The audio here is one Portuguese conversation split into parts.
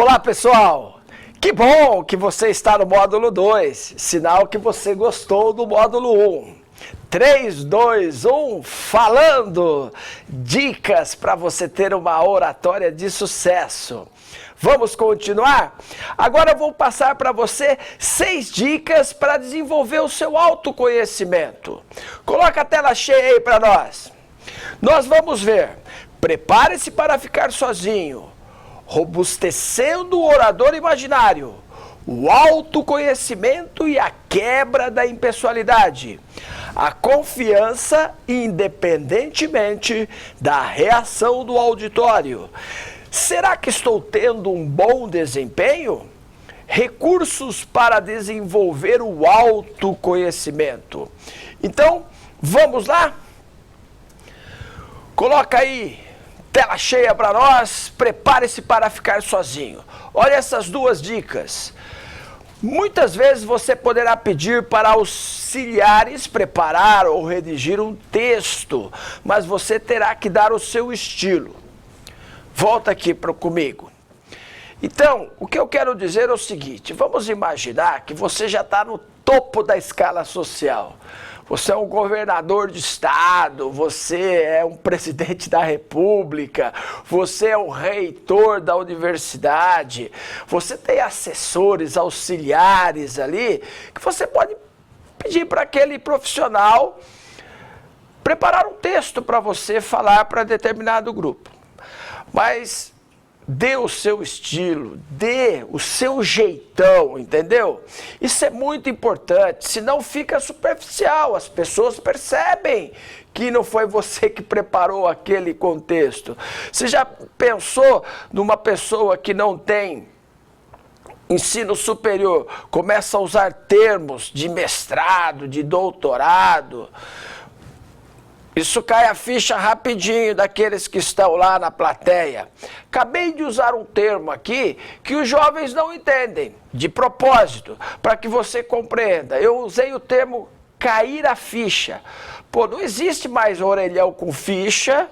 Olá, pessoal! Que bom que você está no módulo 2, sinal que você gostou do módulo 1. 3, 2, 1, falando! Dicas para você ter uma oratória de sucesso. Vamos continuar? Agora eu vou passar para você 6 dicas para desenvolver o seu autoconhecimento. Coloca a tela cheia aí para nós. Nós vamos ver. Prepare-se para ficar sozinho. Robustecendo o orador imaginário, o autoconhecimento e a quebra da impessoalidade, a confiança independentemente da reação do auditório. Será que estou tendo um bom desempenho? Recursos para desenvolver o autoconhecimento. Então, vamos lá? Coloca aí. Tela cheia para nós, prepare-se para ficar sozinho. Olha essas 2 dicas. Muitas vezes você poderá pedir para auxiliares preparar ou redigir um texto, mas você terá que dar o seu estilo. Volta aqui comigo. Então, o que eu quero dizer é o seguinte, vamos imaginar que você já está no topo da escala social. Você é um governador de estado, você é um presidente da república, você é um reitor da universidade, você tem assessores, auxiliares ali, que você pode pedir para aquele profissional preparar um texto para você falar para determinado grupo. Mas dê o seu estilo, dê o seu jeitão, entendeu? Isso é muito importante, senão fica superficial, as pessoas percebem que não foi você que preparou aquele contexto. Você já pensou numa pessoa que não tem ensino superior, começa a usar termos de mestrado, de doutorado? Isso cai a ficha rapidinho daqueles que estão lá na plateia. Acabei de usar um termo aqui que os jovens não entendem, de propósito, para que você compreenda. Eu usei o termo cair a ficha. Pô, não existe mais orelhão com ficha,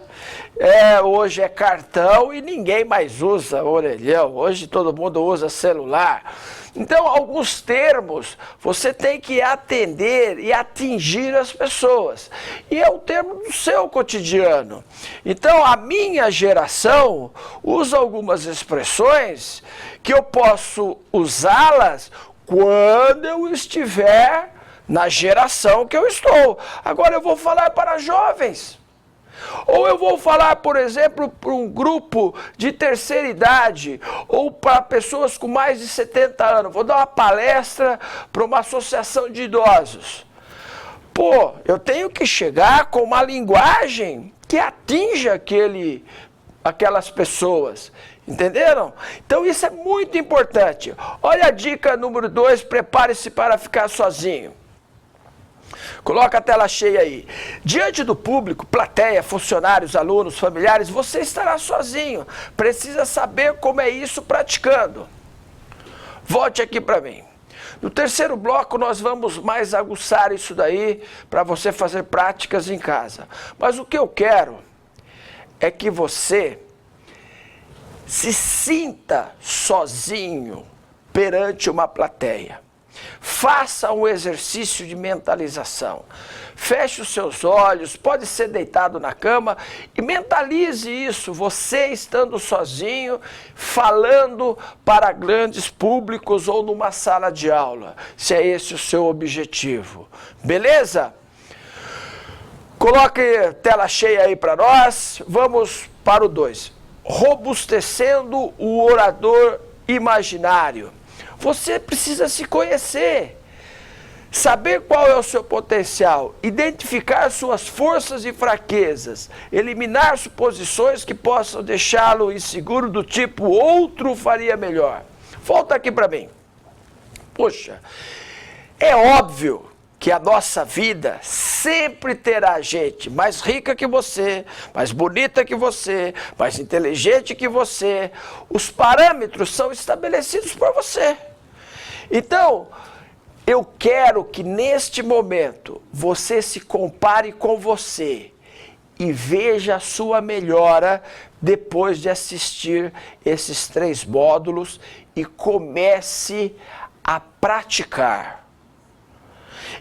hoje é cartão e ninguém mais usa orelhão. Hoje todo mundo usa celular. Então, alguns termos você tem que atender e atingir as pessoas. E é o termo do seu cotidiano. Então, a minha geração usa algumas expressões que eu posso usá-las quando eu estiver na geração que eu estou. Agora eu vou falar para jovens. Ou eu vou falar, por exemplo, para um grupo de terceira idade, ou para pessoas com mais de 70 anos. Vou dar uma palestra para uma associação de idosos. Pô, eu tenho que chegar com uma linguagem que atinja aquelas pessoas. Entenderam? Então isso é muito importante. Olha a dica número 2, prepare-se para ficar sozinho. Coloca a tela cheia aí. Diante do público, plateia, funcionários, alunos, familiares, você estará sozinho. Precisa saber como é isso praticando. Volte aqui para mim. No terceiro bloco, nós vamos mais aguçar isso daí para você fazer práticas em casa. Mas o que eu quero é que você se sinta sozinho perante uma plateia. Faça um exercício de mentalização. Feche os seus olhos, pode ser deitado na cama e mentalize isso, você estando sozinho, falando para grandes públicos ou numa sala de aula, se é esse o seu objetivo. Beleza? Coloque tela cheia aí para nós. Vamos para o 2. Robustecendo o orador imaginário. Você precisa se conhecer, saber qual é o seu potencial, identificar suas forças e fraquezas, eliminar suposições que possam deixá-lo inseguro do tipo outro faria melhor. Volta aqui para mim. Poxa, é óbvio que a nossa vida sempre terá gente mais rica que você, mais bonita que você, mais inteligente que você. Os parâmetros são estabelecidos por você. Então, eu quero que neste momento você se compare com você e veja a sua melhora depois de assistir esses 3 módulos e comece a praticar.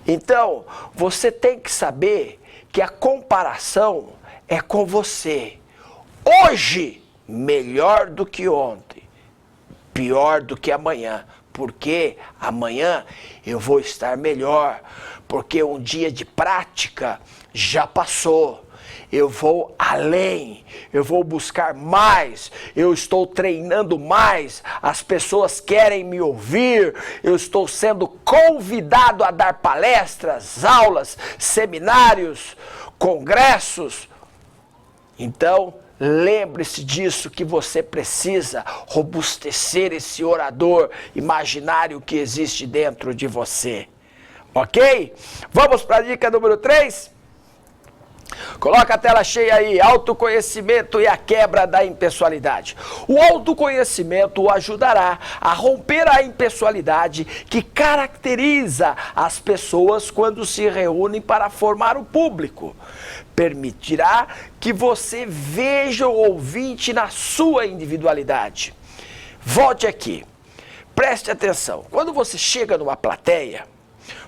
Então, você tem que saber que a comparação é com você. Hoje, melhor do que ontem, pior do que amanhã. Porque amanhã eu vou estar melhor, porque um dia de prática já passou. Eu vou além, eu vou buscar mais, eu estou treinando mais, as pessoas querem me ouvir, eu estou sendo convidado a dar palestras, aulas, seminários, congressos. Então, lembre-se disso, que você precisa robustecer esse orador imaginário que existe dentro de você. Ok? Vamos para a dica número 3? Coloca a tela cheia aí, autoconhecimento e a quebra da impessoalidade. O autoconhecimento o ajudará a romper a impessoalidade que caracteriza as pessoas quando se reúnem para formar o público. Permitirá que você veja o ouvinte na sua individualidade. Volte aqui, preste atenção. Quando você chega numa plateia,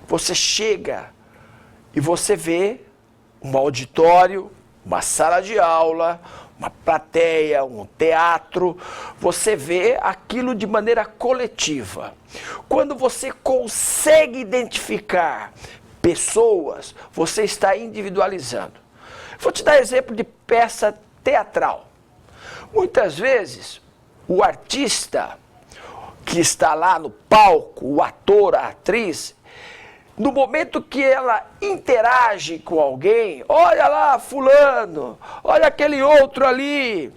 você chega e você vê um auditório, uma sala de aula, uma plateia, um teatro, você vê aquilo de maneira coletiva. Quando você consegue identificar pessoas, você está individualizando. Vou te dar exemplo de peça teatral. Muitas vezes, o artista que está lá no palco, o ator, a atriz, no momento que ela interage com alguém, olha lá fulano, olha aquele outro ali,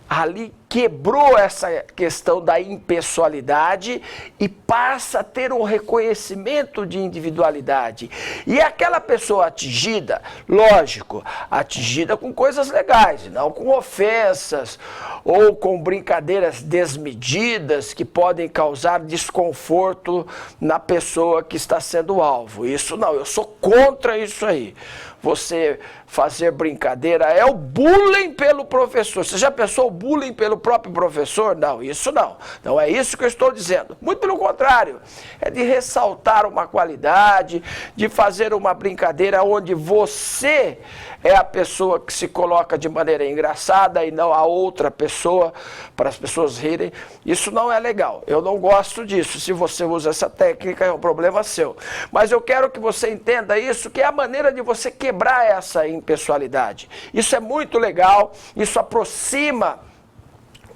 ali quebrou essa questão da impessoalidade e passa a ter um reconhecimento de individualidade. E aquela pessoa atingida, lógico, atingida com coisas legais, não com ofensas ou com brincadeiras desmedidas que podem causar desconforto na pessoa que está sendo alvo. Isso não, eu sou contra isso aí. Você fazer brincadeira é o bullying pelo professor. Você já pensou o bullying pelo próprio professor? Não, isso não. Não é isso que eu estou dizendo. Muito pelo contrário. É de ressaltar uma qualidade, de fazer uma brincadeira onde você é a pessoa que se coloca de maneira engraçada e não a outra pessoa, para as pessoas rirem. Isso não é legal. Eu não gosto disso. Se você usa essa técnica, é um problema seu. Mas eu quero que você entenda isso, que é a maneira de você quebrar essa impessoalidade. Isso é muito legal, isso aproxima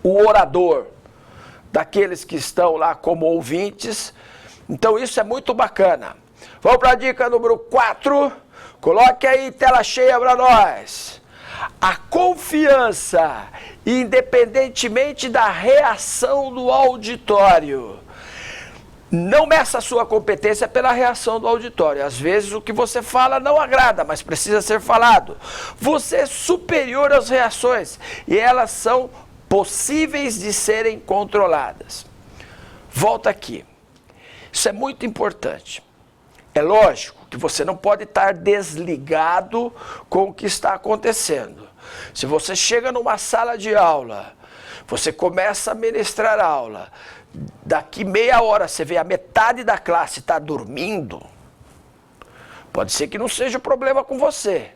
o orador daqueles que estão lá como ouvintes. Então isso é muito bacana. Vamos para a dica número 4. Coloque aí tela cheia para nós. A confiança, independentemente da reação do auditório. Não meça a sua competência pela reação do auditório. Às vezes o que você fala não agrada, mas precisa ser falado. Você é superior às reações e elas são possíveis de serem controladas. Volta aqui. Isso é muito importante. É lógico que você não pode estar desligado com o que está acontecendo. Se você chega numa sala de aula, você começa a ministrar aula, daqui meia hora você vê a metade da classe está dormindo, pode ser que não seja problema com você.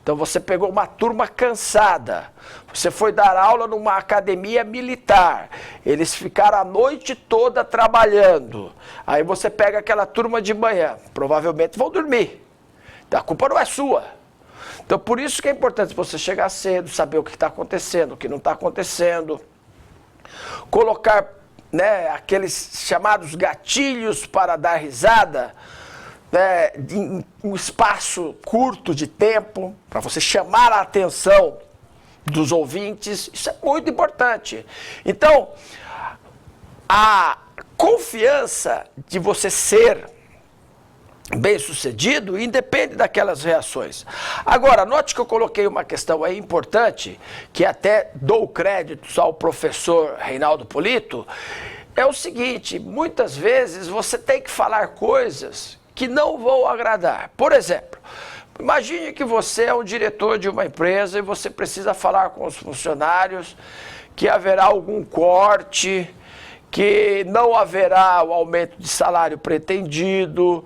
Então você pegou uma turma cansada, você foi dar aula numa academia militar, eles ficaram a noite toda trabalhando, aí você pega aquela turma de manhã, provavelmente vão dormir, então a culpa não é sua. Então por isso que é importante você chegar cedo, saber o que está acontecendo, o que não está acontecendo, colocar, né, aqueles chamados gatilhos para dar risada, em um espaço curto de tempo, para você chamar a atenção dos ouvintes. Isso é muito importante. Então, a confiança de você ser bem-sucedido independe daquelas reações. Agora, note que eu coloquei uma questão aí importante, que até dou créditos ao professor Reinaldo Polito, é o seguinte: muitas vezes você tem que falar coisas que não vão agradar. Por exemplo, Imagine que você é um diretor de uma empresa e você precisa falar com os funcionários que haverá algum corte, que não haverá o aumento de salário pretendido,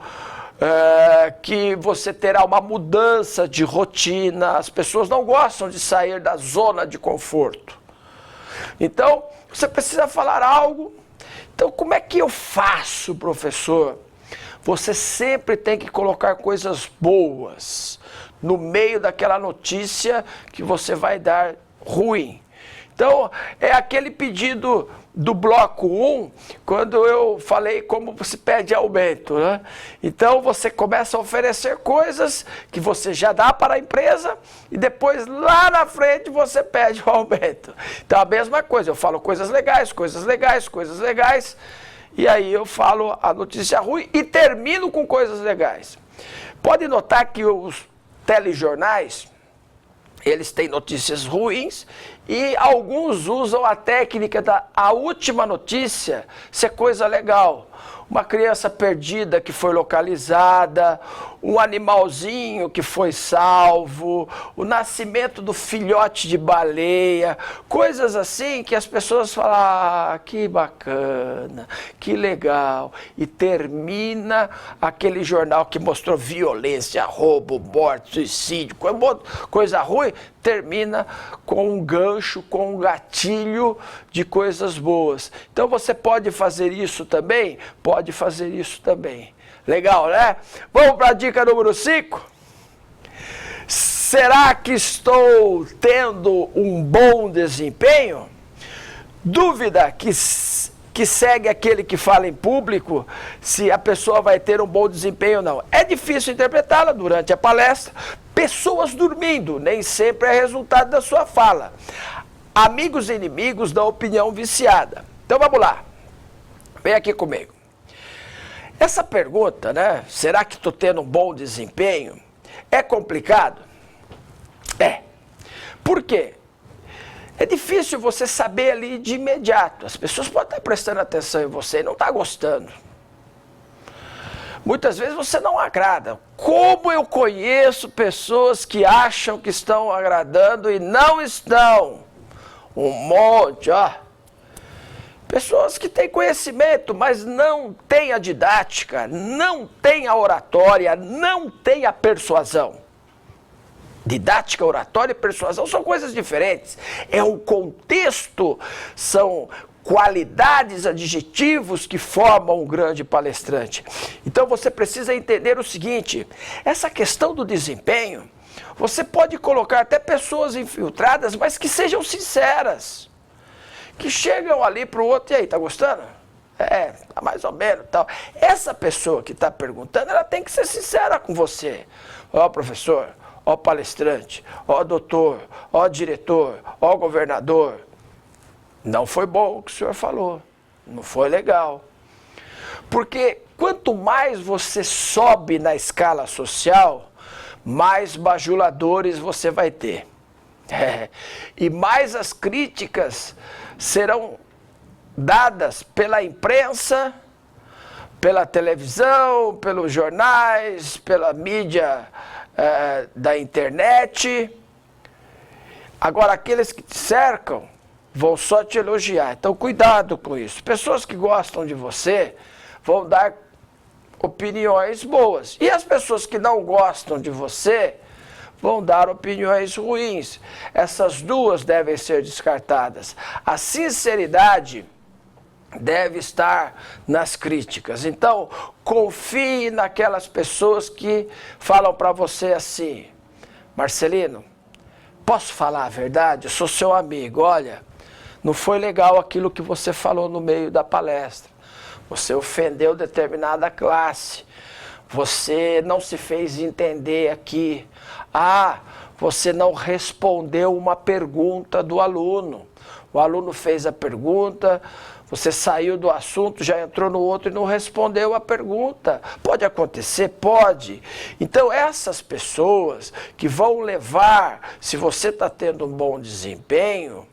que você terá uma mudança de rotina. As pessoas não gostam de sair da zona de conforto. Então, você precisa falar algo. Então, como é que eu faço, professor? Você sempre tem que colocar coisas boas no meio daquela notícia que você vai dar ruim. Então, é aquele pedido do bloco 1, quando eu falei como se pede aumento, né? Então, você começa a oferecer coisas que você já dá para a empresa e depois, lá na frente, você pede o aumento. Então, a mesma coisa, eu falo coisas legais, coisas legais, coisas legais, e aí eu falo a notícia ruim e termino com coisas legais. Pode notar que os telejornais, eles têm notícias ruins e alguns usam a técnica da a última notícia ser coisa legal. Uma criança perdida que foi localizada, um animalzinho que foi salvo, o nascimento do filhote de baleia, coisas assim que as pessoas falam, ah, que bacana, que legal. E termina aquele jornal que mostrou violência, roubo, morte, suicídio, coisa ruim, termina com um gancho, com um gatilho de coisas boas. Então você pode fazer isso também? Pode fazer isso também. Legal, né? Vamos para a dica número 5? Será que estou tendo um bom desempenho? Dúvida que segue aquele que fala em público, se a pessoa vai ter um bom desempenho ou não. É difícil interpretá-la durante a palestra. Pessoas dormindo, nem sempre é resultado da sua fala. Amigos e inimigos da opinião viciada. Então vamos lá. Vem aqui comigo. Essa pergunta, né? Será que estou tendo um bom desempenho? É complicado? É. Por quê? É difícil você saber ali de imediato. As pessoas podem estar prestando atenção em você e não estar gostando. Muitas vezes você não agrada. Como eu conheço pessoas que acham que estão agradando e não estão? Um monte, ó. Pessoas que têm conhecimento, mas não têm a didática, não têm a oratória, não têm a persuasão. Didática, oratória e persuasão são coisas diferentes. É um contexto, são qualidades, adjetivos que formam um grande palestrante. Então você precisa entender o seguinte, essa questão do desempenho, você pode colocar até pessoas infiltradas, mas que sejam sinceras. Que chegam ali para o outro, e aí, tá gostando? É, tá mais ou menos, tal. Essa pessoa que está perguntando, ela tem que ser sincera com você. Ó, professor, ó palestrante, ó doutor, ó diretor, ó governador. Não foi bom o que o senhor falou, não foi legal. Porque quanto mais você sobe na escala social, mais bajuladores você vai ter. E mais as críticas serão dadas pela imprensa, pela televisão, pelos jornais, pela mídia da internet. Agora, aqueles que te cercam vão só te elogiar. Então, cuidado com isso. Pessoas que gostam de você vão dar opiniões boas. E as pessoas que não gostam de você vão dar opiniões ruins. Essas duas devem ser descartadas. A sinceridade deve estar nas críticas. Então, confie naquelas pessoas que falam para você assim, Marcelino, posso falar a verdade? Eu sou seu amigo, olha, não foi legal aquilo que você falou no meio da palestra. Você ofendeu determinada classe. Você não se fez entender aqui. Ah, você não respondeu uma pergunta do aluno. O aluno fez a pergunta, você saiu do assunto, já entrou no outro e não respondeu a pergunta. Pode acontecer? Pode. Então essas pessoas que vão levar, se você está tendo um bom desempenho,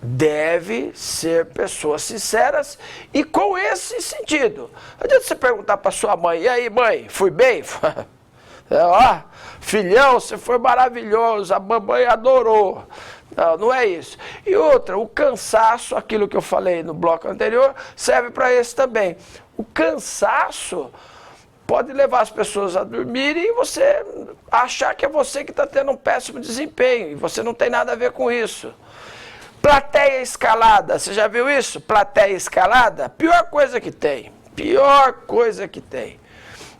deve ser pessoas sinceras e com esse sentido. Não adianta você perguntar para sua mãe, e aí mãe, fui bem? Ó, filhão, você foi maravilhoso, a mamãe adorou. Não, não é isso. E outra, o cansaço, aquilo que eu falei no bloco anterior, serve para esse também. O cansaço pode levar as pessoas a dormirem e você achar que é você que está tendo um péssimo desempenho, e você não tem nada a ver com isso. Plateia escalada, você já viu isso? Plateia escalada, pior coisa que tem. Pior coisa que tem.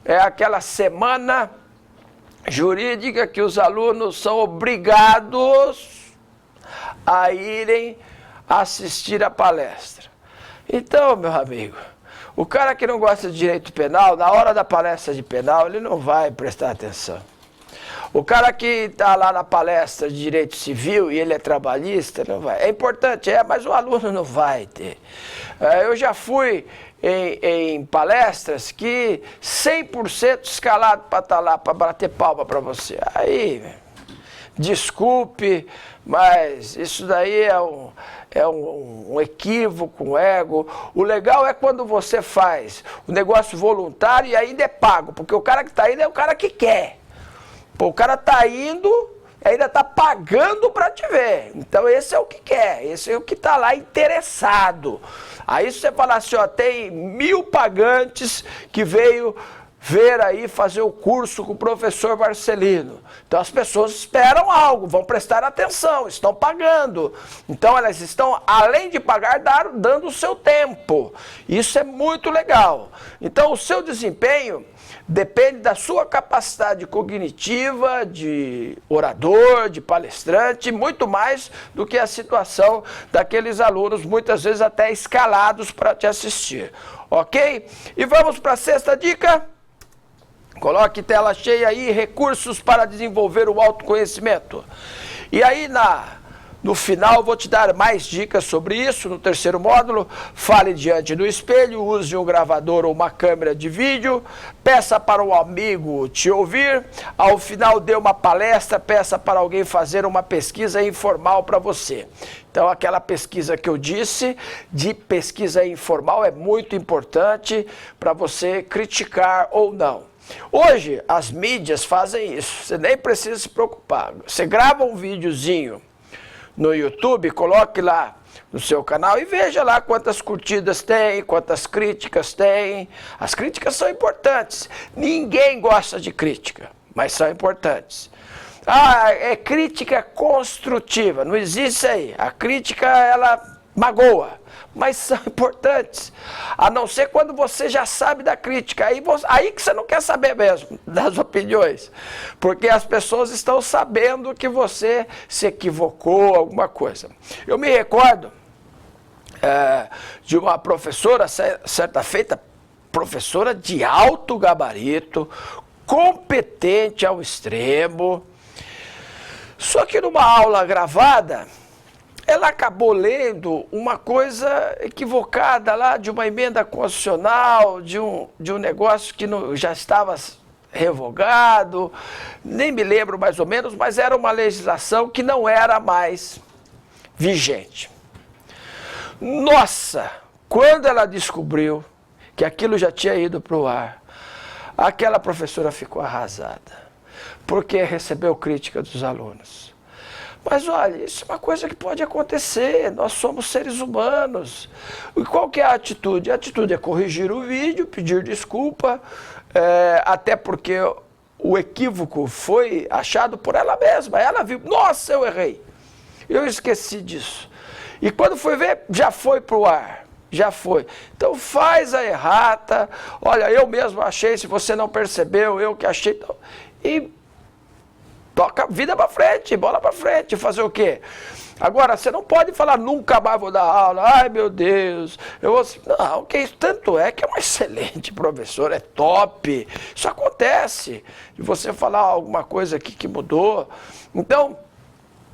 É aquela semana jurídica que os alunos são obrigados a irem assistir a palestra. Então, meu amigo, o cara que não gosta de direito penal, na hora da palestra de penal, ele não vai prestar atenção. O cara que está lá na palestra de direito civil e ele é trabalhista, não vai. É importante, mas o aluno não vai ter. Eu já fui em palestras que 100% escalado para estar lá, para bater palma para você. Aí, desculpe, mas isso daí é um equívoco, um ego. O legal é quando você faz o negócio voluntário e ainda é pago, porque o cara que está indo é o cara que quer. Pô, o cara está indo, ainda está pagando para te ver. Então esse é o que quer, esse é o que está lá interessado. Aí você fala assim, ó, tem 1000 pagantes que veio ver aí, fazer o curso com o professor Marcelino. Então as pessoas esperam algo, vão prestar atenção, estão pagando. Então elas estão, além de pagar, dando o seu tempo. Isso é muito legal. Então o seu desempenho depende da sua capacidade cognitiva, de orador, de palestrante, muito mais do que a situação daqueles alunos, muitas vezes até escalados para te assistir. Ok? E vamos para a sexta dica? Coloque tela cheia aí, recursos para desenvolver o autoconhecimento. E aí no final vou te dar mais dicas sobre isso, no terceiro módulo. Fale diante do espelho, use um gravador ou uma câmera de vídeo, peça para um amigo te ouvir, ao final dê uma palestra, peça para alguém fazer uma pesquisa informal para você. Então aquela pesquisa que eu disse, de pesquisa informal, é muito importante para você criticar ou não. Hoje as mídias fazem isso, você nem precisa se preocupar. Você grava um videozinho no YouTube, coloque lá no seu canal e veja lá quantas curtidas tem, quantas críticas tem. As críticas são importantes. Ninguém gosta de crítica, mas são importantes. Ah, é crítica construtiva, não existe aí. A crítica, ela magoa, mas são importantes. A não ser quando você já sabe da crítica, aí que você não quer saber mesmo das opiniões, porque as pessoas estão sabendo que você se equivocou, alguma coisa. Eu me recordo de uma professora, certa feita, professora de alto gabarito, competente ao extremo, só que numa aula gravada, ela acabou lendo uma coisa equivocada lá de uma emenda constitucional, de um negócio que já estava revogado, nem me lembro mais ou menos, mas era uma legislação que não era mais vigente. Nossa, quando ela descobriu que aquilo já tinha ido para o ar, aquela professora ficou arrasada, porque recebeu crítica dos alunos. Mas olha, isso é uma coisa que pode acontecer, nós somos seres humanos. E qual que é a atitude? A atitude é corrigir o vídeo, pedir desculpa, até porque o equívoco foi achado por ela mesma. Ela viu, nossa, eu errei, eu esqueci disso. E quando foi ver, já foi para o ar, já foi. Então faz a errata, olha, eu mesmo achei, se você não percebeu, eu que achei, então, e toca a vida para frente, bola para frente, fazer o quê? Agora, você não pode falar, nunca mais vou dar aula, ai meu Deus, eu vou... Não, que isso, tanto é que é um excelente professor, é top, isso acontece, de você falar alguma coisa aqui que mudou. Então,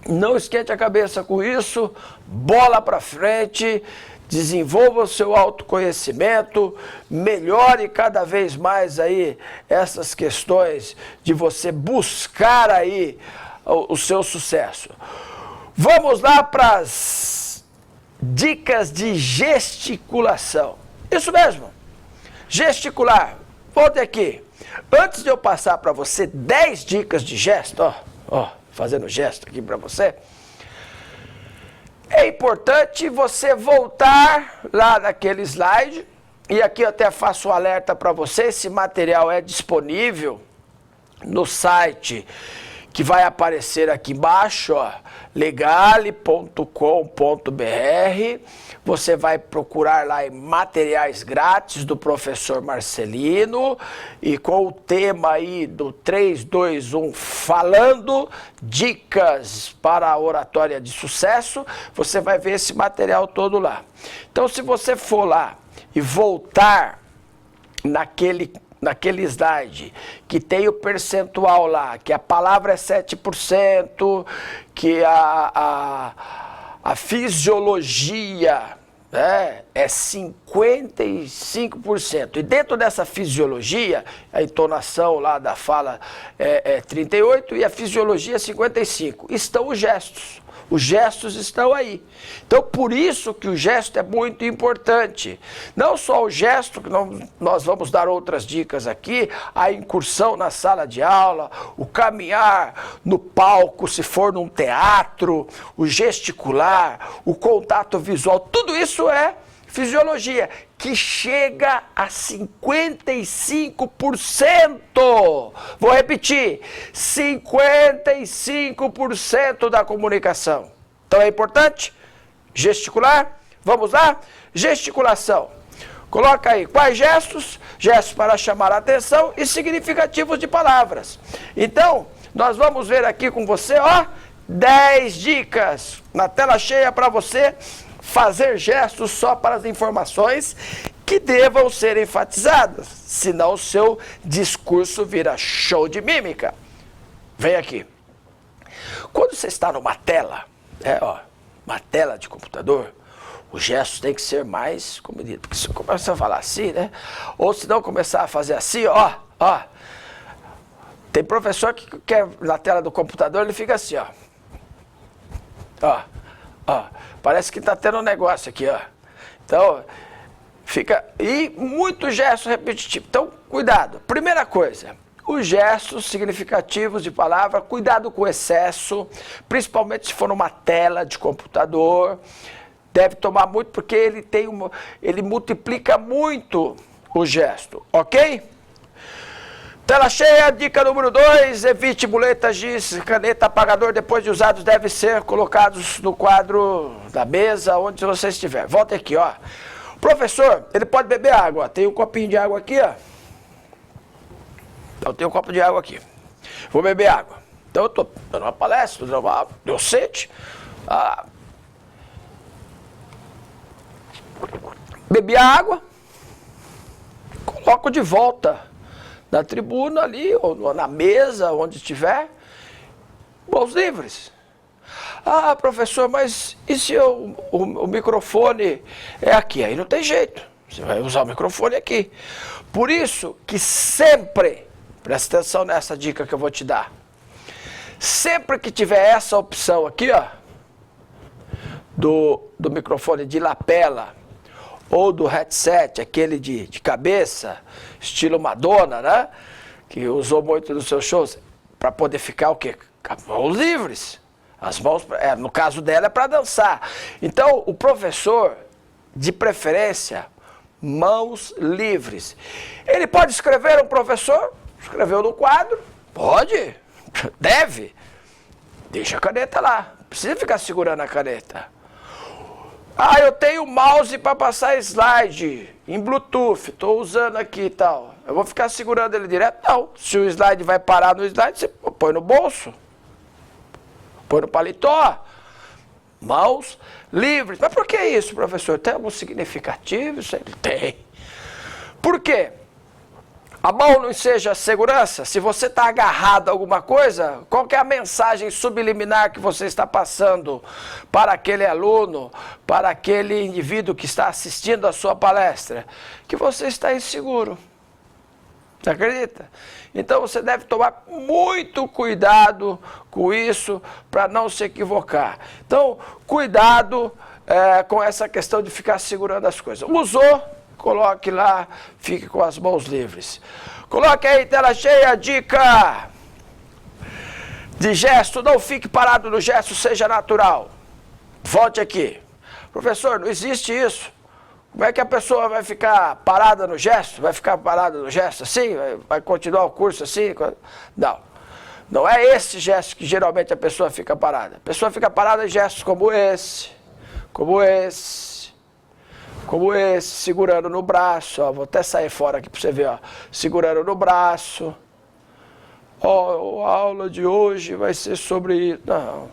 não esquente a cabeça com isso, bola para frente, desenvolva o seu autoconhecimento, melhore cada vez mais aí essas questões de você buscar aí o seu sucesso. Vamos lá para as dicas de gesticulação. Isso mesmo, gesticular. Volte aqui. Antes de eu passar para você 10 dicas de gesto, ó, fazendo gesto aqui para você, é importante você voltar lá naquele slide, e aqui eu até faço um alerta para você, esse material é disponível no site que vai aparecer aqui embaixo, ó, legale.com.br. Você vai procurar lá em materiais grátis do professor Marcelino e com o tema aí do 321 falando dicas para a oratória de sucesso, você vai ver esse material todo lá. Então, se você for lá e voltar naquele slide, que tem o percentual lá, que a palavra é 7%, que a fisiologia, né, é 55%. E dentro dessa fisiologia, a entonação lá da fala é 38% e a fisiologia é 55%. Estão os gestos. Os gestos estão aí. Então, por isso que o gesto é muito importante. Não só o gesto, que nós vamos dar outras dicas aqui, a incursão na sala de aula, o caminhar no palco, se for num teatro, o gesticular, o contato visual, tudo isso é fisiologia, que chega a 55%. Vou repetir, 55% da comunicação. Então é importante gesticular. Vamos lá? Gesticulação. Coloca aí, quais gestos? Gestos para chamar a atenção e significativos de palavras. Então, nós vamos ver aqui com você, ó, 10 dicas na tela cheia para você fazer gestos só para as informações que devam ser enfatizadas, senão o seu discurso vira show de mímica. Vem aqui. Quando você está numa tela, uma tela de computador, os gestos têm que ser mais comedidos, porque se começa a falar assim, né? Ou se não começar a fazer assim, ó. Tem professor que quer na tela do computador, ele fica assim, ó. Parece que está tendo um negócio aqui, ó. Então, fica... E muito gesto repetitivo. Então, cuidado. Primeira coisa, os gestos significativos de palavra, cuidado com o excesso, principalmente se for numa tela de computador. Deve tomar muito, porque ele multiplica muito o gesto, ok? Tela cheia, dica número 2, evite muletas, giz, caneta, apagador depois de usados devem ser colocados no quadro da mesa, onde você estiver. Volta aqui, ó. O professor, ele pode beber água, tem um copinho de água aqui, ó. Então tem um copo de água aqui. Vou beber água. Então eu tô dando uma palestra, tô dando uma água, deu sede. Bebi a água, coloco de volta na tribuna ali, ou na mesa, onde estiver, mãos livres. Ah, professor, mas e se o microfone é aqui? Aí não tem jeito, você vai usar o microfone aqui. Por isso que sempre, presta atenção nessa dica que eu vou te dar, sempre que tiver essa opção aqui, ó, do microfone de lapela, ou do headset, aquele de cabeça, estilo Madonna, né? Que usou muito nos seus shows, para poder ficar o quê? Com as mãos livres. As mãos, no caso dela, é para dançar. Então, o professor, de preferência, mãos livres. Ele pode escrever, um professor, escreveu no quadro, pode, deve. Deixa a caneta lá, não precisa ficar segurando a caneta. Ah, eu tenho mouse para passar slide em Bluetooth, estou usando aqui e tal. Eu vou ficar segurando ele direto? Não. Se o slide vai parar no slide, você põe no bolso. Põe no paletó. Mãos livres. Mas por que isso, professor? Tem algum significativo? Tem. Por quê? A mão não seja segurança? Se você está agarrado a alguma coisa, qual que é a mensagem subliminar que você está passando para aquele aluno, para aquele indivíduo que está assistindo a sua palestra? Que você está inseguro. Você acredita? Então você deve tomar muito cuidado com isso para não se equivocar. Então, cuidado com essa questão de ficar segurando as coisas. Usou, coloque lá, fique com as mãos livres. Coloque aí, tela cheia, dica de gesto, não fique parado no gesto, seja natural. Volte aqui. Professor, não existe isso. Como é que a pessoa vai ficar parada no gesto? Vai ficar parada no gesto assim? Vai continuar o curso assim? Não. Não é esse gesto que geralmente a pessoa fica parada. A pessoa fica parada em gestos como esse, segurando no braço. Ó, vou até sair fora aqui para você ver. Ó, segurando no braço. Ó, a aula de hoje vai ser sobre isso. Não.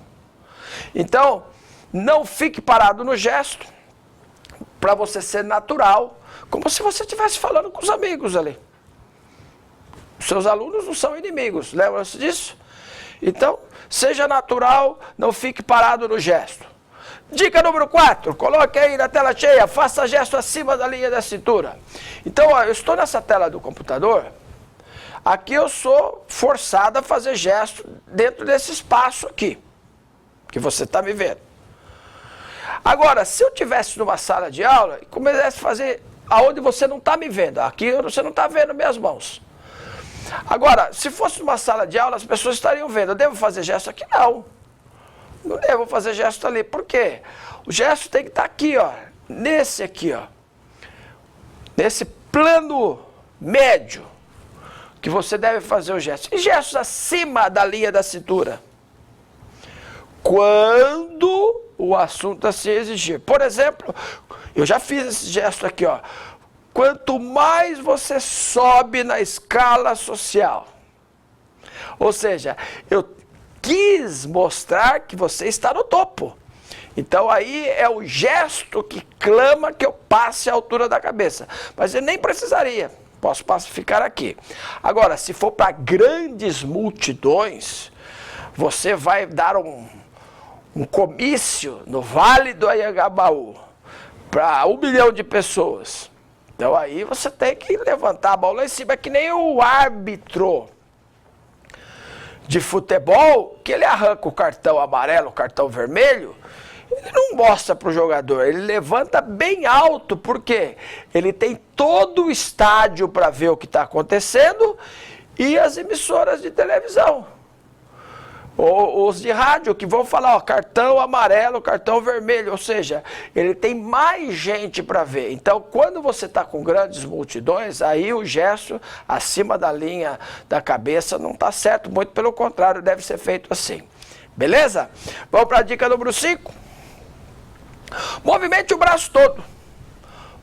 Então, não fique parado no gesto, para você ser natural, como se você estivesse falando com os amigos ali. Seus alunos não são inimigos, lembra-se disso? Então, seja natural, não fique parado no gesto. Dica número 4, coloque aí na tela cheia, faça gesto acima da linha da cintura. Então, ó, eu estou nessa tela do computador, aqui eu sou forçado a fazer gesto dentro desse espaço aqui, que você está me vendo. Agora, se eu estivesse numa sala de aula e começasse a fazer aonde você não está me vendo, aqui você não está vendo minhas mãos. Agora, se fosse numa sala de aula, as pessoas estariam vendo. Eu devo fazer gesto aqui? Não. Não devo fazer gesto ali. Por quê? O gesto tem que estar aqui, ó. Nesse aqui, ó. Nesse plano médio que você deve fazer o gesto. E gestos acima da linha da cintura. Quando o assunto assim exigir. Por exemplo, eu já fiz esse gesto aqui, ó. Quanto mais você sobe na escala social, ou seja, eu quis mostrar que você está no topo. Então aí é o gesto que clama que eu passe a altura da cabeça. Mas eu nem precisaria, posso ficar aqui. Agora, se for para grandes multidões, você vai dar um comício no Vale do Anhangabaú para 1 milhão de pessoas. Então aí você tem que levantar a mão lá em cima, que nem o árbitro de futebol, que ele arranca o cartão amarelo, o cartão vermelho, ele não mostra para o jogador, ele levanta bem alto, porque ele tem todo o estádio para ver o que está acontecendo e as emissoras de televisão. Ou os de rádio que vão falar, ó, cartão amarelo, cartão vermelho, ou seja, ele tem mais gente para ver. Então, quando você está com grandes multidões, aí o gesto acima da linha da cabeça não está certo, muito pelo contrário, deve ser feito assim. Beleza? Vamos para a dica número 5. Movimente o braço todo.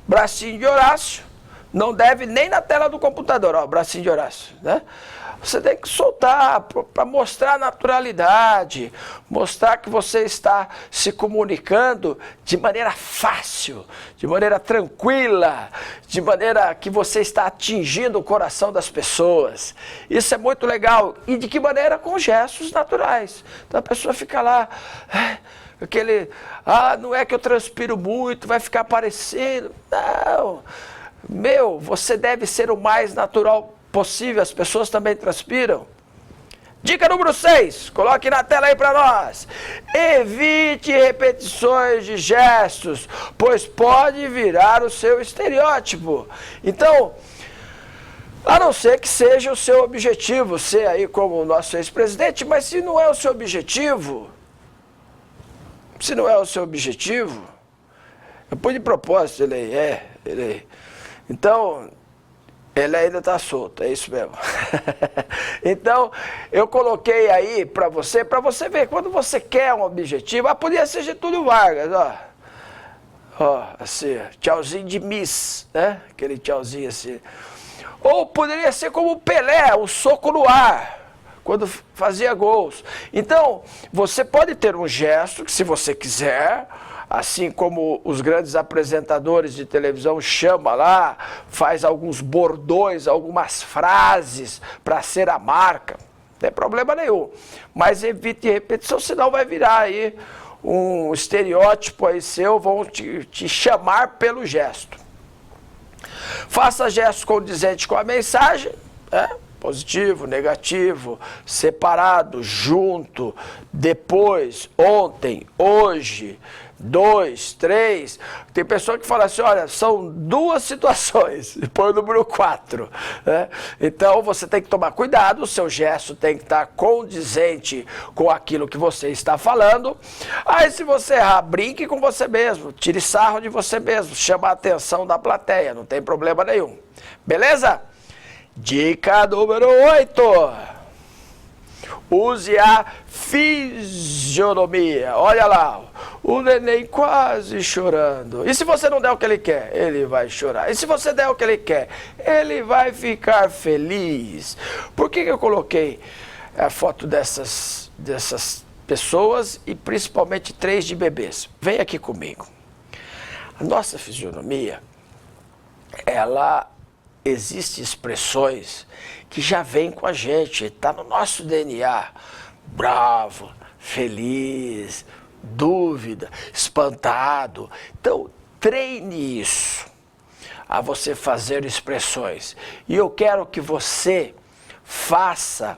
Bracinho de Horácio, não deve nem na tela do computador, ó, bracinho de Horácio, né? Você tem que soltar para mostrar naturalidade, mostrar que você está se comunicando de maneira fácil, de maneira tranquila, de maneira que você está atingindo o coração das pessoas. Isso é muito legal. E de que maneira? Com gestos naturais. Então a pessoa fica lá, aquele, não é que eu transpiro muito, vai ficar parecendo. Não, você deve ser o mais natural possível, as pessoas também transpiram. Dica número 6, coloque na tela aí para nós. Evite repetições de gestos, pois pode virar o seu estereótipo. Então, a não ser que seja o seu objetivo, ser aí como o nosso ex-presidente, mas se não é o seu objetivo, eu pus de propósito ele. Então, ele ainda está solto, é isso mesmo. Então, eu coloquei aí para você ver, quando você quer um objetivo, podia ser Getúlio Vargas, ó, assim, tchauzinho de Miss, né? Aquele tchauzinho assim. Ou poderia ser como o Pelé, o soco no ar, quando fazia gols. Então, você pode ter um gesto que, se você quiser, assim como os grandes apresentadores de televisão chamam lá, faz alguns bordões, algumas frases para ser a marca, não tem problema nenhum. Mas evite repetição, senão vai virar aí um estereótipo aí seu, vão te chamar pelo gesto. Faça gestos condizentes com a mensagem, né? positivo, negativo, separado, junto, depois, ontem, hoje, 2, 3. Tem pessoa que fala assim, olha, são duas situações, e põe o número 4. Né? Então você tem que tomar cuidado, o seu gesto tem que estar condizente com aquilo que você está falando. Aí se você errar, brinque com você mesmo, tire sarro de você mesmo, chama a atenção da plateia, não tem problema nenhum. Beleza? Dica número 8. Use a fisionomia. Olha lá, o neném quase chorando. E se você não der o que ele quer, ele vai chorar. E se você der o que ele quer, ele vai ficar feliz. Por que eu coloquei a foto dessas pessoas e principalmente 3 de bebês? Vem aqui comigo. A nossa fisionomia, ela existem expressões que já vêm com a gente, está no nosso DNA. Bravo, feliz, dúvida, espantado. Então, treine isso, a você fazer expressões. E eu quero que você faça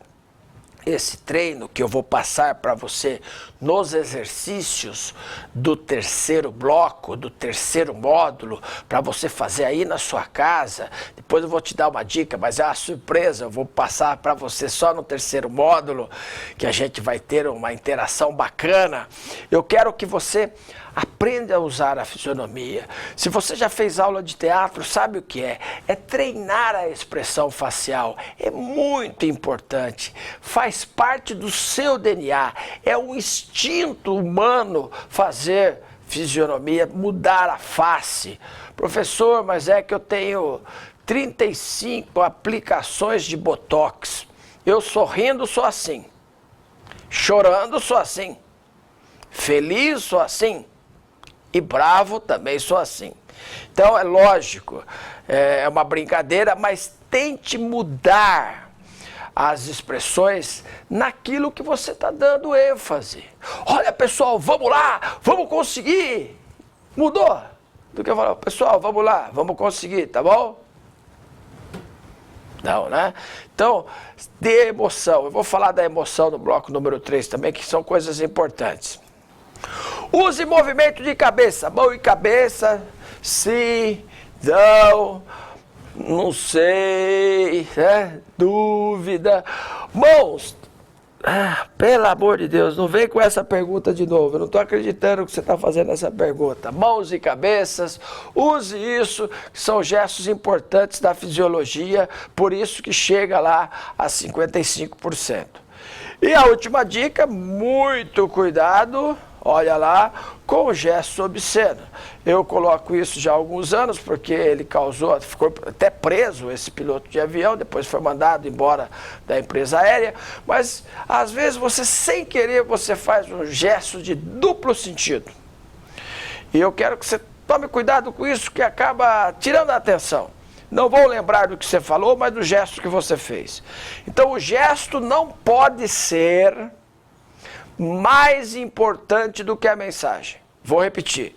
esse treino que eu vou passar para você nos exercícios do 3º bloco, do 3º módulo, para você fazer aí na sua casa. Depois eu vou te dar uma dica, mas é uma surpresa, eu vou passar para você só no 3º módulo, que a gente vai ter uma interação bacana. Eu quero que você aprenda a usar a fisionomia. Se você já fez aula de teatro, sabe o que é? É treinar a expressão facial. É muito importante. Faz parte do seu DNA. É um instinto humano fazer fisionomia, mudar a face. Professor, mas é que eu tenho 35 aplicações de Botox. Eu sorrindo sou assim. Chorando sou assim. Feliz sou assim. E bravo também sou assim. Então é lógico, é uma brincadeira, mas tente mudar as expressões naquilo que você está dando ênfase. Olha pessoal, vamos lá, vamos conseguir. Mudou do que eu falo, pessoal, vamos lá, vamos conseguir, tá bom? Não, né? Então, dê emoção. Eu vou falar da emoção no bloco número 3 também, que são coisas importantes. Use movimento de cabeça, mão e cabeça, sim, não sei, dúvida. Mãos, pelo amor de Deus, não vem com essa pergunta de novo, eu não estou acreditando que você está fazendo essa pergunta. Mãos e cabeças, use isso, que são gestos importantes da fisiologia, por isso que chega lá a 55%. E a última dica, muito cuidado, olha lá, com o gesto obsceno. Eu coloco isso já há alguns anos, porque ele causou, ficou até preso esse piloto de avião, depois foi mandado embora da empresa aérea, mas às vezes você, sem querer, você faz um gesto de duplo sentido. E eu quero que você tome cuidado com isso, que acaba tirando a atenção. Não vou lembrar do que você falou, mas do gesto que você fez. Então o gesto não pode ser mais importante do que a mensagem. Vou repetir.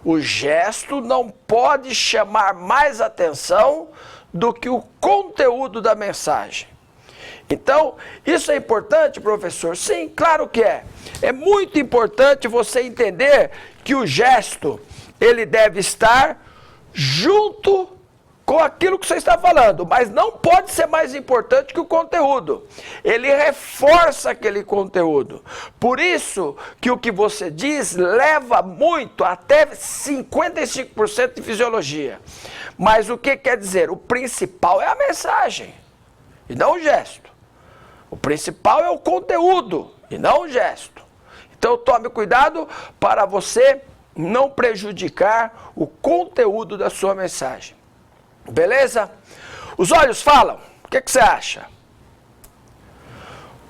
O gesto não pode chamar mais atenção do que o conteúdo da mensagem. Então, isso é importante, professor? Sim, claro que é. É muito importante você entender que o gesto, ele deve estar junto com aquilo que você está falando, mas não pode ser mais importante que o conteúdo. Ele reforça aquele conteúdo. Por isso que o que você diz leva muito, até 55% de fisiologia. Mas o que quer dizer? O principal é a mensagem, e não o gesto. O principal é o conteúdo, e não o gesto. Então tome cuidado para você não prejudicar o conteúdo da sua mensagem. Beleza? Os olhos falam. O que você acha?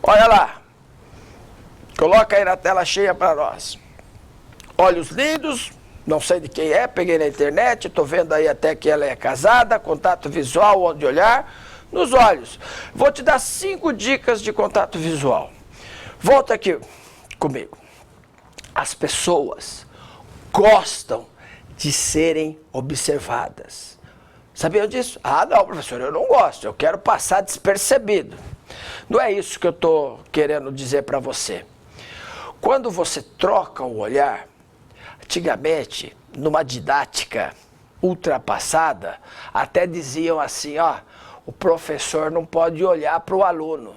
Olha lá. Coloca aí na tela cheia para nós. Olhos lindos. Não sei de quem é. Peguei na internet. Estou vendo aí até que ela é casada. Contato visual, onde olhar. Nos olhos. Vou te dar 5 dicas de contato visual. Volta aqui comigo. As pessoas gostam de serem observadas. Sabiam disso? Ah, não, professor, eu não gosto, eu quero passar despercebido. Não é isso que eu estou querendo dizer para você. Quando você troca o olhar, antigamente, numa didática ultrapassada, até diziam assim, ó, o professor não pode olhar para o aluno.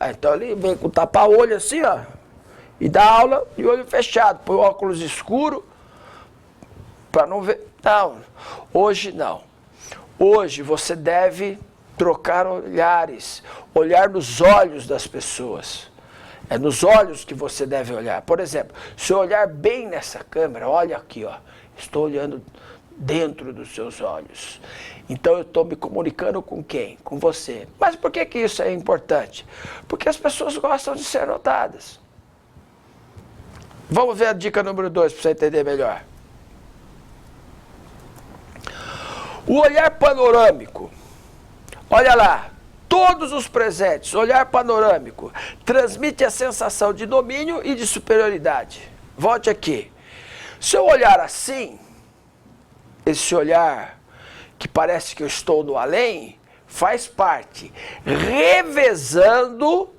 Então ele vem com tapa-olho assim, ó, e dá aula de olho fechado, põe óculos escuro para não ver. Não, hoje não. Hoje você deve trocar olhares, olhar nos olhos das pessoas. É nos olhos que você deve olhar. Por exemplo, se eu olhar bem nessa câmera, olha aqui, ó, estou olhando dentro dos seus olhos. Então eu estou me comunicando com quem? Com você. Mas por que isso é importante? Porque as pessoas gostam de ser notadas. Vamos ver a dica número 2 para você entender melhor. O olhar panorâmico. Olha lá. Todos os presentes, olhar panorâmico, transmite a sensação de domínio e de superioridade. Volte aqui. Se eu olhar assim, esse olhar que parece que eu estou no além, faz parte, revezando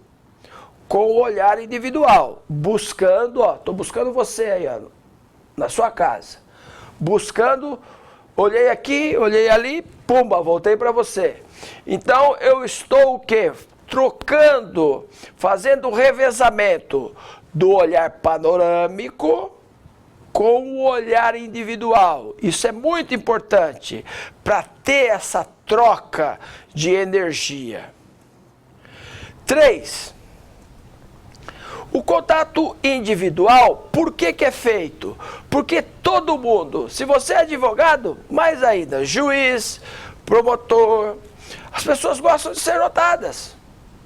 com o olhar individual, buscando, ó, estou buscando você aí, ó, na sua casa, buscando, olhei aqui, olhei ali, pumba, voltei para você. Então eu estou o quê? Trocando, fazendo um revezamento do olhar panorâmico com o olhar individual. Isso é muito importante para ter essa troca de energia. 3. O contato individual, por que é feito? Porque todo mundo, se você é advogado, mais ainda, juiz, promotor, as pessoas gostam de ser notadas.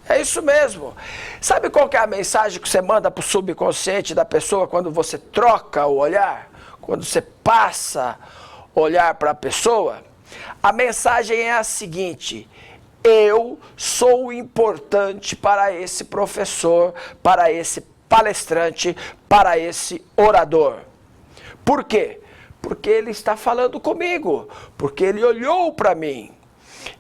É isso mesmo. Sabe qual que é a mensagem que você manda para o subconsciente da pessoa quando você troca o olhar? Quando você passa o olhar para a pessoa? A mensagem é a seguinte: eu sou importante para esse professor, para esse palestrante, para esse orador. Por quê? Porque ele está falando comigo, porque ele olhou para mim.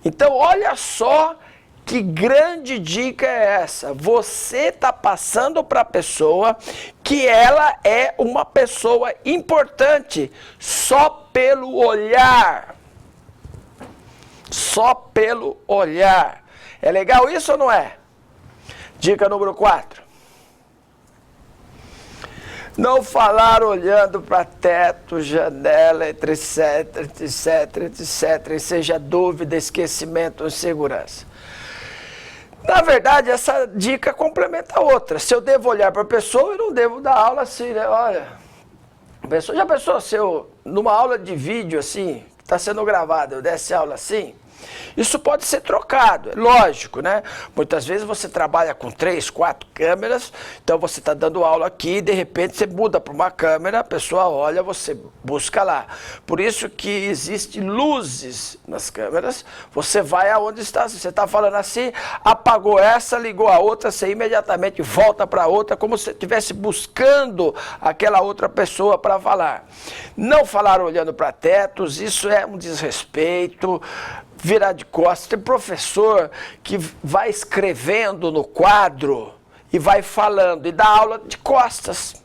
Então, olha só que grande dica é essa. Você está passando para a pessoa que ela é uma pessoa importante só pelo olhar. Só pelo olhar. É legal isso ou não é? Dica número 4. Não falar olhando para teto, janela, etc, etc, etc, e seja dúvida, esquecimento ou insegurança. Na verdade, essa dica complementa a outra. Se eu devo olhar para a pessoa, eu não devo dar aula assim, né? Olha, já pensou se eu, numa aula de vídeo assim, que está sendo gravada, eu desse aula assim? Isso pode ser trocado, é lógico, né? Muitas vezes você trabalha com 3, 4 câmeras, então você está dando aula aqui e de repente você muda para uma câmera, a pessoa olha, você busca lá. Por isso que existem luzes nas câmeras, você vai aonde está, se você está falando assim, apagou essa, ligou a outra, você imediatamente volta para a outra, como se estivesse buscando aquela outra pessoa para falar. Não falar olhando para tetos, isso é um desrespeito. Virar de costas. Tem professor que vai escrevendo no quadro e vai falando e dá aula de costas.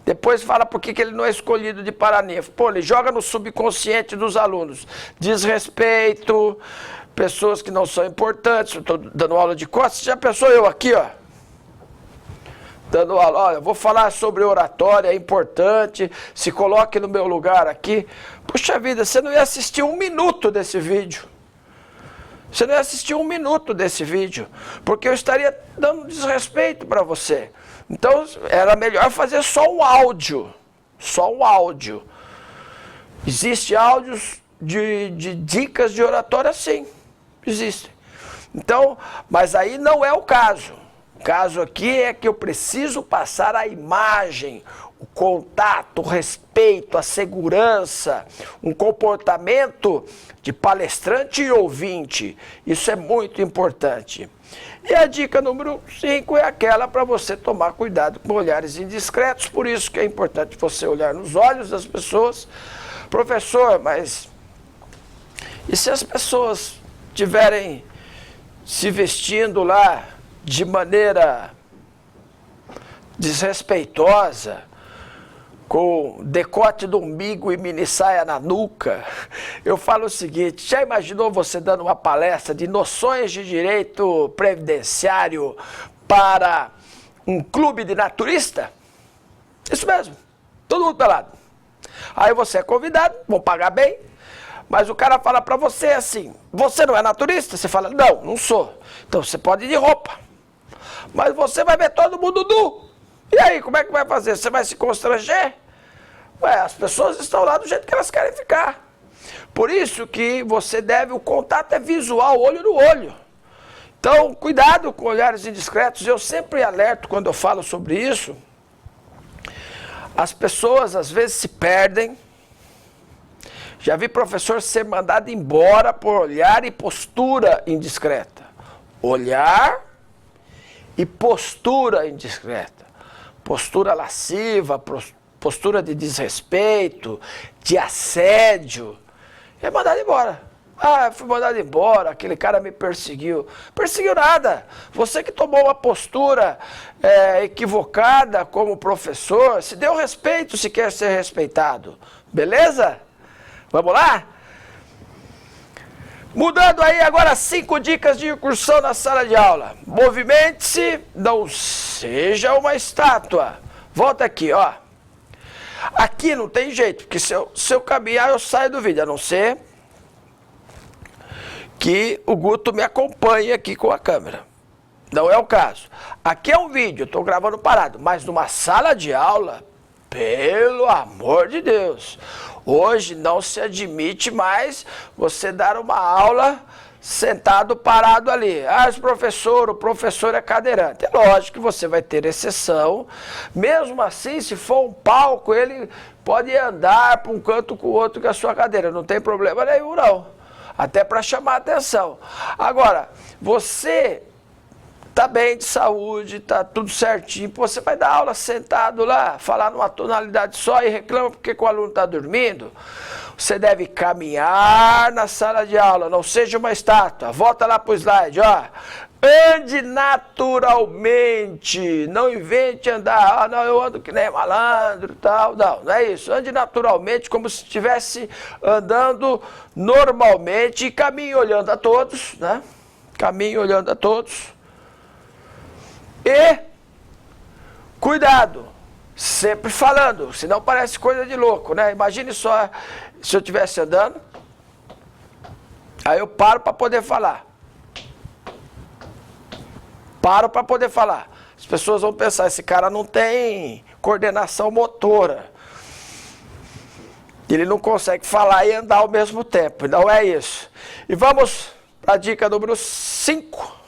Depois fala por que ele não é escolhido de Paraninfo. Pô, ele joga no subconsciente dos alunos. Desrespeito, pessoas que não são importantes. Eu estou dando aula de costas. Já pensou eu aqui, ó? Dando aula, olha, vou falar sobre oratória, é importante, se coloque no meu lugar aqui. Puxa vida, você não ia assistir 1 minuto desse vídeo. Você não ia assistir 1 minuto desse vídeo, porque eu estaria dando desrespeito para você. Então, era melhor fazer só um áudio. Só um áudio. Existem áudios de dicas de oratória, sim. Existem. Então, mas aí não é o caso. O caso aqui é que eu preciso passar a imagem, o contato, o respeito, a segurança, um comportamento de palestrante e ouvinte. Isso é muito importante. E a dica número 5 é aquela para você tomar cuidado com olhares indiscretos. Por isso que é importante você olhar nos olhos das pessoas. Professor, mas E se as pessoas estiverem se vestindo lá de maneira desrespeitosa, com decote do umbigo e mini saia na nuca, eu falo o seguinte: já imaginou você dando uma palestra de noções de direito previdenciário para um clube de naturista? Isso mesmo, todo mundo pelado. Aí você é convidado, vão pagar bem, mas o cara fala pra você assim: você não é naturista? Você fala: não, não sou. Então você pode ir de roupa, mas você vai ver todo mundo nu. E aí, como é que vai fazer? Você vai se constranger? Ué, as pessoas estão lá do jeito que elas querem ficar. Por isso que você deve, o contato é visual, olho no olho. Então, cuidado com olhares indiscretos. Eu sempre alerto quando eu falo sobre isso. As pessoas às vezes se perdem. Já vi professor ser mandado embora por olhar e postura indiscreta. Olhar e postura indiscreta. Postura lasciva, postura de desrespeito, de assédio. É mandado embora. Ah, eu fui mandado embora, aquele cara me perseguiu. Perseguiu nada. Você que tomou uma postura equivocada como professor, se deu respeito se quer ser respeitado. Beleza? Vamos lá? Mudando aí agora 5 dicas de incursão na sala de aula. Movimente-se, não seja uma estátua. Volta aqui, ó. Aqui não tem jeito, porque se eu caminhar eu saio do vídeo, a não ser que o Guto me acompanhe aqui com a câmera. Não é o caso. Aqui é um vídeo, eu estou gravando parado, mas numa sala de aula, pelo amor de Deus, hoje não se admite mais você dar uma aula sentado, parado ali. Ah, o professor é cadeirante. É lógico que você vai ter exceção. Mesmo assim, se for um palco, ele pode andar para um canto com o outro com a sua cadeira. Não tem problema nenhum, não. Até para chamar a atenção. Agora, você está bem de saúde, está tudo certinho, você vai dar aula sentado lá, falar numa tonalidade só e reclama porque o aluno está dormindo? Você deve caminhar na sala de aula, não seja uma estátua. Volta lá para o slide, ó. Ande naturalmente, não invente andar, ah, não, eu ando que nem malandro, tal, não é isso. Ande naturalmente, como se estivesse andando normalmente e caminhe olhando a todos, né? Caminhe olhando a todos. E, cuidado, sempre falando, senão parece coisa de louco, né? Imagine só se eu estivesse andando, aí eu paro para poder falar. Paro para poder falar. As pessoas vão pensar, esse cara não tem coordenação motora. Ele não consegue falar e andar ao mesmo tempo. Não é isso. E vamos para a dica número 5.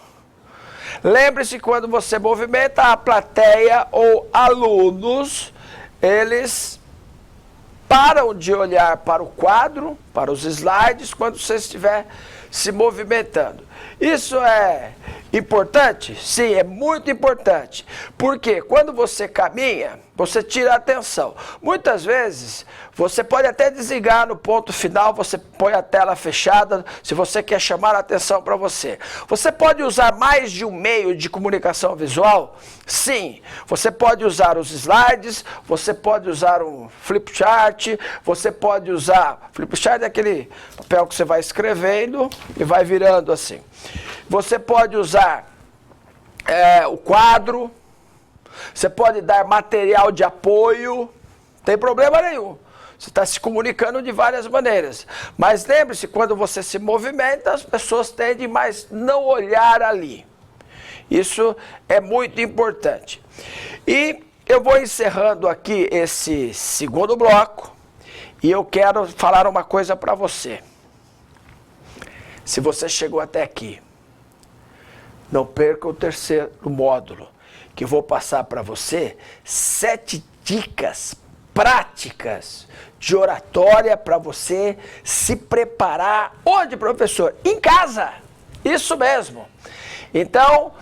Lembre-se, quando você movimenta a plateia ou alunos, eles param de olhar para o quadro, para os slides, quando você estiver se movimentando. Isso é importante? Sim, é muito importante. Porque quando você caminha, você tira a atenção. Muitas vezes, você pode até desligar no ponto final, você põe a tela fechada, se você quer chamar a atenção para você. Você pode usar mais de um meio de comunicação visual? Sim. Você pode usar os slides, você pode usar um flip chart, você pode usar... Flip chart é aquele papel que você vai escrevendo e vai virando assim. Você pode usar o quadro, você pode dar material de apoio, não tem problema nenhum. Você está se comunicando de várias maneiras. Mas lembre-se, quando você se movimenta, as pessoas tendem mais não olhar ali. Isso é muito importante. E eu vou encerrando aqui esse segundo bloco e eu quero falar uma coisa para você. Se você chegou até aqui, não perca o terceiro módulo, que eu vou passar para você 7 dicas práticas de oratória para você se preparar. Onde, professor? Em casa. Isso mesmo. Então,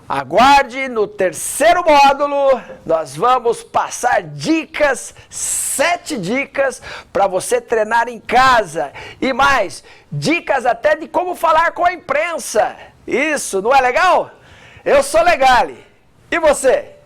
Aguarde, no terceiro módulo, nós vamos passar dicas, 7 dicas para você treinar em casa. E mais, dicas até de como falar com a imprensa. Isso, não é legal? Eu sou Legale. E você?